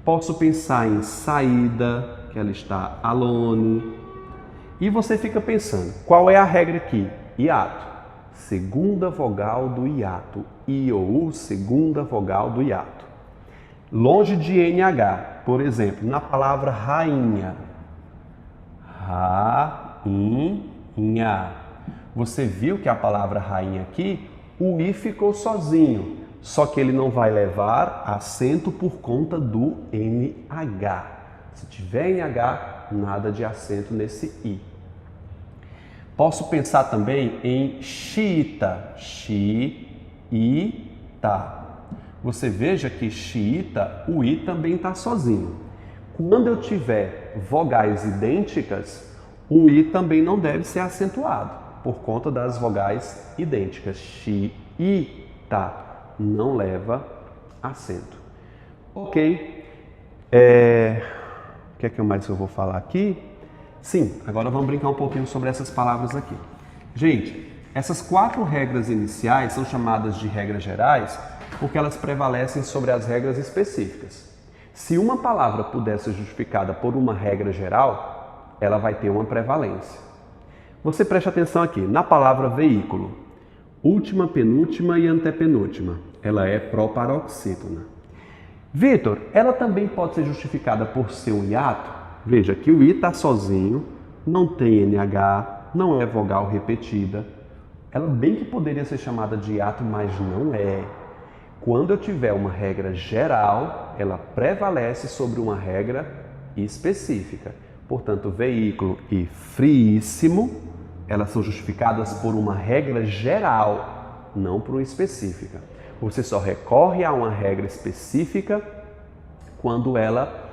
Posso pensar em saída, que ela está alone. E você fica pensando, qual é a regra aqui? Hiato. Segunda vogal do hiato. I ou U, segunda vogal do hiato. Longe de NH, por exemplo, na palavra rainha. Rainha. Você viu que a palavra rainha aqui, o I ficou sozinho, só que ele não vai levar acento por conta do NH. Se tiver NH, nada de acento nesse I. Posso pensar também em xiita, xiita. Você veja que xiita, o I também está sozinho. Quando eu tiver vogais idênticas, O I também não deve ser acentuado, por conta das vogais idênticas. Xi, I, tá, não leva acento. Ok. O que é que mais eu vou falar aqui? Sim, agora vamos brincar um pouquinho sobre essas palavras aqui. Gente, essas 4 regras iniciais são chamadas de regras gerais porque elas prevalecem sobre as regras específicas. Se uma palavra puder ser justificada por uma regra geral, ela vai ter uma prevalência. Você preste atenção aqui, na palavra veículo, última, penúltima e antepenúltima, ela é proparoxítona. Vitor, ela também pode ser justificada por ser um hiato? Veja que o I está sozinho, não tem NH, não é vogal repetida. Ela bem que poderia ser chamada de hiato, mas não é. Quando eu tiver uma regra geral, ela prevalece sobre uma regra específica. Portanto, veículo e friíssimo, elas são justificadas por uma regra geral, não por uma específica. Você só recorre a uma regra específica quando ela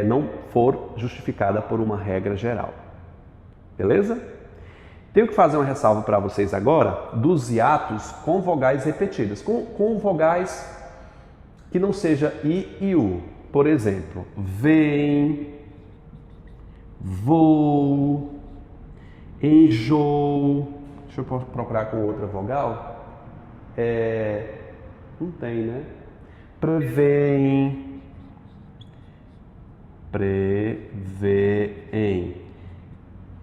não for justificada por uma regra geral. Beleza? Tenho que fazer uma ressalva para vocês agora dos hiatos com vogais repetidas, com vogais que não seja I e U. Por exemplo, vem, vou, enjoo. Deixa eu procurar com outra vogal. Não tem, né? Prevém, preveem.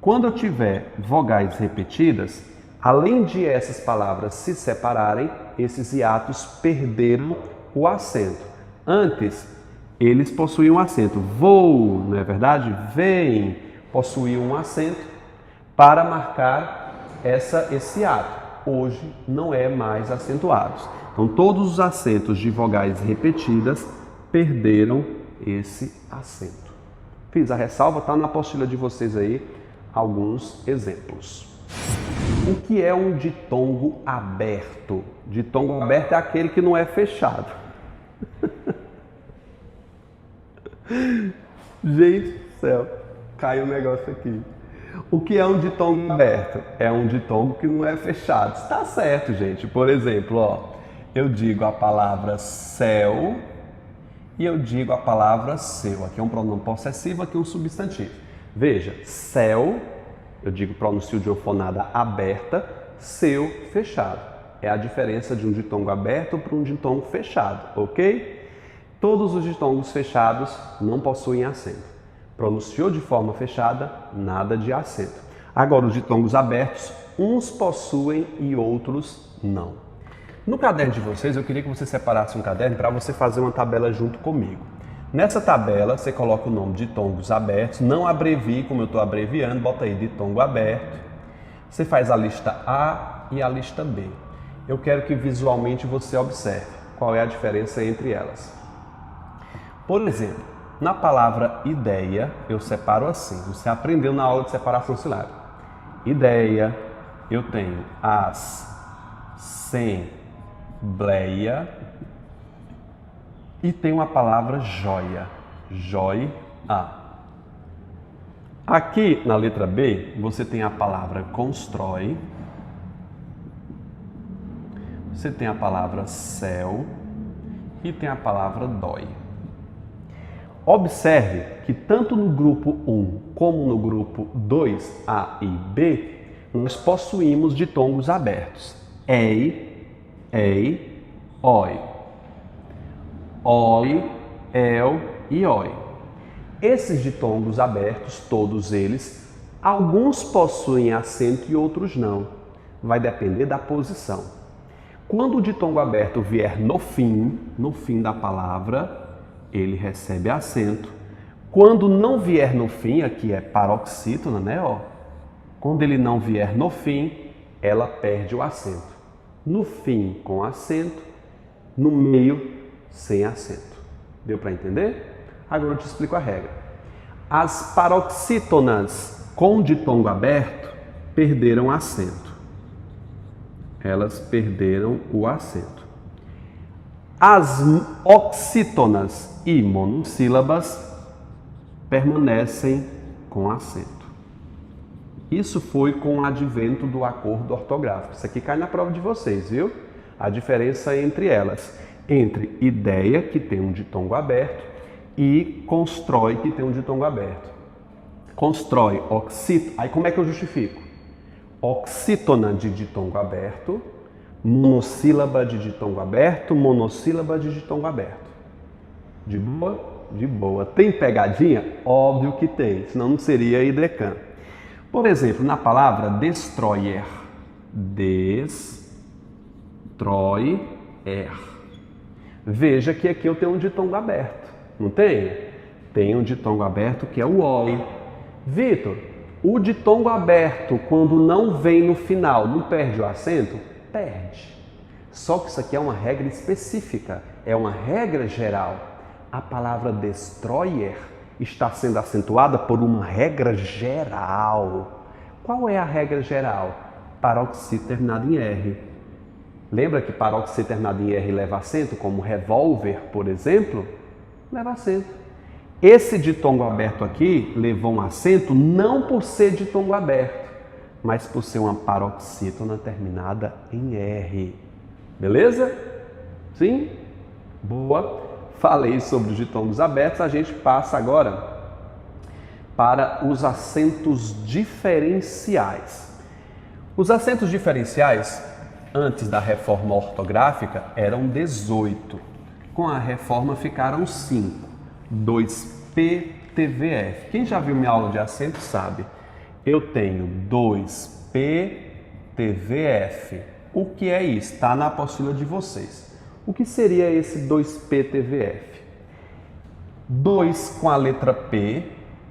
Quando eu tiver vogais repetidas, além de essas palavras se separarem, esses hiatos perderam o acento. Antes, eles possuíam um acento. Vou, não é verdade? Vem, possuíam um acento para marcar esse hiato. Hoje não é mais acentuados. Então, todos os acentos de vogais repetidas perderam esse acento. Fiz a ressalva, está na apostila de vocês aí alguns exemplos. O que é um ditongo aberto? Ditongo aberto é aquele que não é fechado. Gente do céu, caiu um negócio aqui. O que é um ditongo aberto? É um ditongo que não é fechado. Está certo, gente. Por exemplo, ó, eu digo a palavra céu e eu digo a palavra seu. Aqui é um pronome possessivo, aqui é um substantivo. Veja, céu, eu digo pronuncio de orfonada aberta, seu, fechado. É a diferença de um ditongo aberto para um ditongo fechado, ok? Todos os ditongos fechados não possuem acento. Pronunciou de forma fechada, nada de acento. Agora, os ditongos abertos, uns possuem e outros não. No caderno de vocês, eu queria que você separasse um caderno para você fazer uma tabela junto comigo. Nessa tabela, você coloca o nome de ditongos abertos, não abrevie como eu estou abreviando, bota aí ditongo aberto. Você faz a lista A e a lista B. Eu quero que visualmente você observe qual é a diferença entre elas. Por exemplo, na palavra ideia, eu separo assim. Você aprendeu na aula de separação silábica. Ideia, eu tenho assembleia e tenho a palavra joia. Joia. Aqui na letra B, você tem a palavra constrói. Você tem a palavra céu e tem a palavra dói. Observe que tanto no grupo 1 como no grupo 2, A e B, nós possuímos ditongos abertos. Ei, oi. Oi, el e oi. Esses ditongos abertos, todos eles, alguns possuem acento e outros não. Vai depender da posição. Quando o ditongo aberto vier no fim da palavra, ele recebe acento. Quando não vier no fim, aqui é paroxítona, né? Quando ele não vier no fim, ela perde o acento. No fim, com acento. No meio, sem acento. Deu para entender? Agora eu te explico a regra. As paroxítonas com ditongo aberto perderam acento. Elas perderam o acento. As oxítonas e monossílabas permanecem com acento. Isso foi com o advento do acordo ortográfico. Isso aqui cai na prova de vocês, viu? A diferença entre elas, entre ideia, que tem um ditongo aberto, e constrói, que tem um ditongo aberto. Constrói, aí como é que eu justifico? Oxítona de ditongo aberto, monossílaba de ditongo aberto, monossílaba de ditongo aberto. De boa? De boa. Tem pegadinha? Óbvio que tem, senão não seria hidrecan. Por exemplo, na palavra destroyer. Destroyer. Veja que aqui eu tenho um ditongo aberto, não tem? Tem um ditongo aberto que é o oi. Vitor, o ditongo aberto, quando não vem no final, não perde o acento? Perde. Só que isso aqui é uma regra específica, é uma regra geral. A palavra destroyer está sendo acentuada por uma regra geral. Qual é a regra geral? Paroxítona terminada em R. Lembra que paroxítona terminada em R leva acento, como revólver, por exemplo? Leva acento. Esse ditongo aberto aqui levou um acento não por ser ditongo aberto, mas por ser uma paroxítona terminada em R. Beleza? Sim? Boa. Falei sobre os ditongos abertos, a gente passa agora para os acentos diferenciais. Os acentos diferenciais, antes da reforma ortográfica, eram 18. Com a reforma ficaram 5. 2PTVF. Quem já viu minha aula de acento sabe. Eu tenho 2PTVF. O que é isso? Está na apostila de vocês. O que seria esse 2PTVF? 2 com a letra P,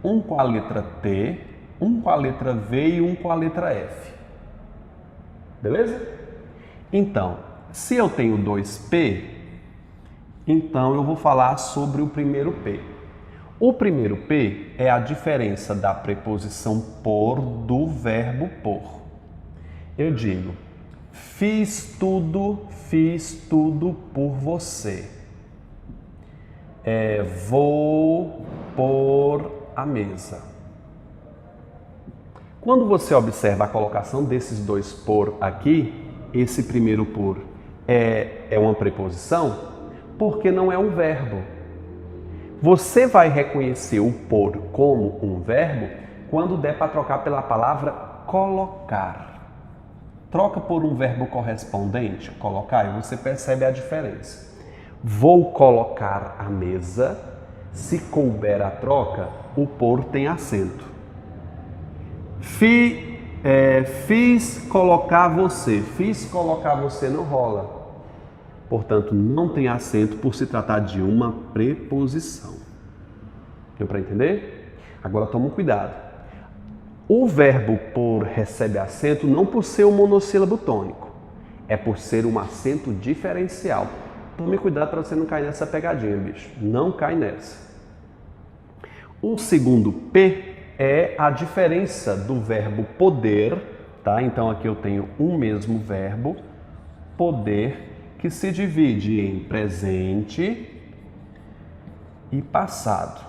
1 com a letra T, 1 com a letra V e 1 com a letra F. Beleza? Então, se eu tenho 2P, então eu vou falar sobre o primeiro P. O primeiro P é a diferença da preposição por do verbo por. Eu digo, fiz tudo por você. Vou pôr a mesa. Quando você observa a colocação desses dois por aqui, esse primeiro por é uma preposição, porque não é um verbo. Você vai reconhecer o por como um verbo quando der para trocar pela palavra colocar. Troca por um verbo correspondente, colocar, e você percebe a diferença. Vou colocar a mesa. Se couber a troca, o por tem acento. Fiz colocar você. Fiz colocar você não rola. Portanto, não tem acento por se tratar de uma preposição. Deu para entender? Agora toma cuidado. O verbo por recebe acento não por ser um monossílabo tônico, é por ser um acento diferencial. Tome cuidado para você não cair nessa pegadinha, bicho. Não cai nessa. O segundo P é a diferença do verbo poder, tá? Então aqui eu tenho um mesmo verbo, poder, que se divide em presente e passado.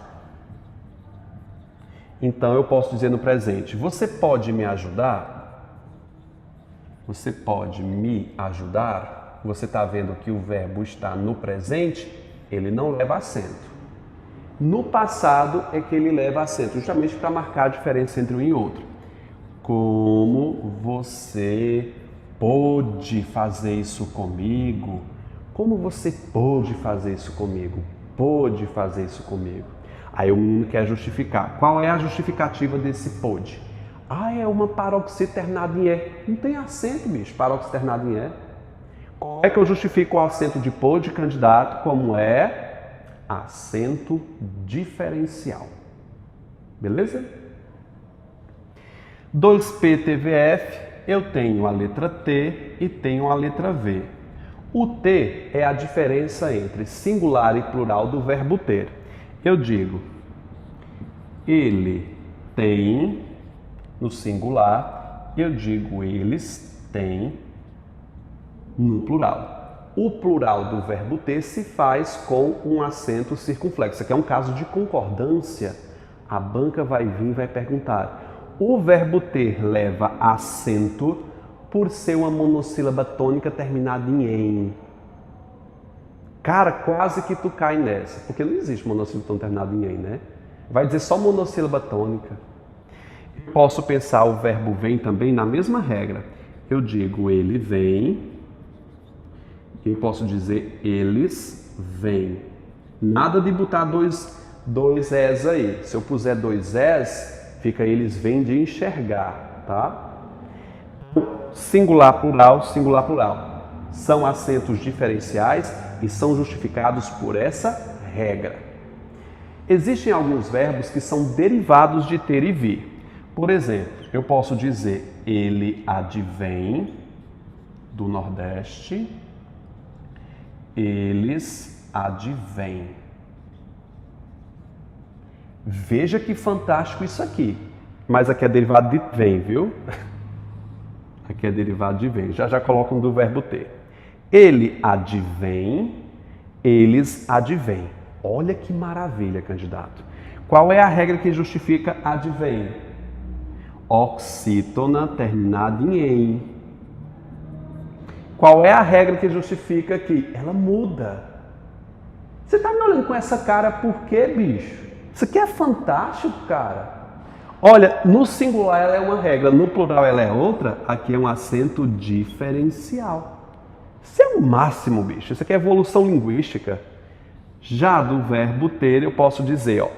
Então eu posso dizer no presente, você pode me ajudar? Você pode me ajudar? Você está vendo que o verbo está no presente, ele não leva acento. No passado é que ele leva acento, justamente para marcar a diferença entre um e outro. Como você pôde fazer isso comigo? Como você pôde fazer isso comigo? Pôde fazer isso comigo. Aí o menino quer justificar. Qual é a justificativa desse pôde? É uma paroxítona terminada em E. Não tem acento, bicho, paroxítona terminada em E. Como é que eu justifico o acento de pôde, candidato? Como é acento diferencial. Beleza? 2PTVF. Eu tenho a letra T e tenho a letra V. O T é a diferença entre singular e plural do verbo ter. Eu digo, ele tem, no singular, eu digo, eles têm, no plural. O plural do verbo ter se faz com um acento circunflexo. Aqui é um caso de concordância. A banca vai vir e vai perguntar, O verbo ter leva acento por ser uma monossílaba tônica terminada em "em". Cara, quase que tu cai nessa, porque não existe monossílaba tônica terminada em "em", né? Vai dizer só monossílaba tônica. Posso pensar o verbo vem também na mesma regra. Eu digo ele vem, e posso dizer eles vêm. Nada de botar dois es aí. Se eu puser dois es, fica eles vêm de enxergar, tá? Singular, plural, singular, plural. São acentos diferenciais e são justificados por essa regra. Existem alguns verbos que são derivados de ter e vir. Por exemplo, eu posso dizer ele advém do Nordeste, eles advêm. Veja que fantástico isso aqui. Mas aqui é derivado de vem, viu? Aqui é derivado de vem. Já colocam do verbo ter. Ele advém, eles advêm. Olha que maravilha, candidato. Qual é a regra que justifica advém? Oxítona terminada em "em". Qual é a regra que justifica que ela muda? Você tá me olhando com essa cara por quê, bicho? Isso aqui é fantástico, cara. Olha, no singular ela é uma regra, no plural ela é outra. Aqui é um acento diferencial. Isso é o máximo, bicho. Isso aqui é evolução linguística. Já do verbo ter, eu posso dizer, ó,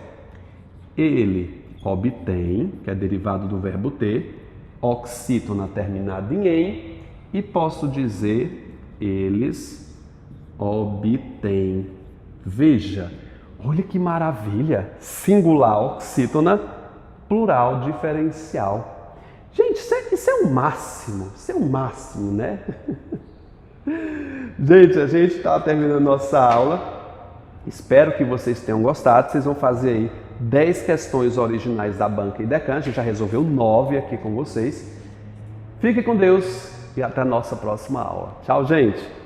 ele obtém, que é derivado do verbo ter, oxítona terminada em "em", e posso dizer eles obtêm. Veja, olha que maravilha! Singular, oxítona, plural, diferencial. Gente, isso é o máximo, isso é o máximo, né? Gente, a gente está terminando nossa aula. Espero que vocês tenham gostado. Vocês vão fazer aí 10 questões originais da banca IDECAN. A gente já resolveu 9 aqui com vocês. Fique com Deus e até a nossa próxima aula. Tchau, gente!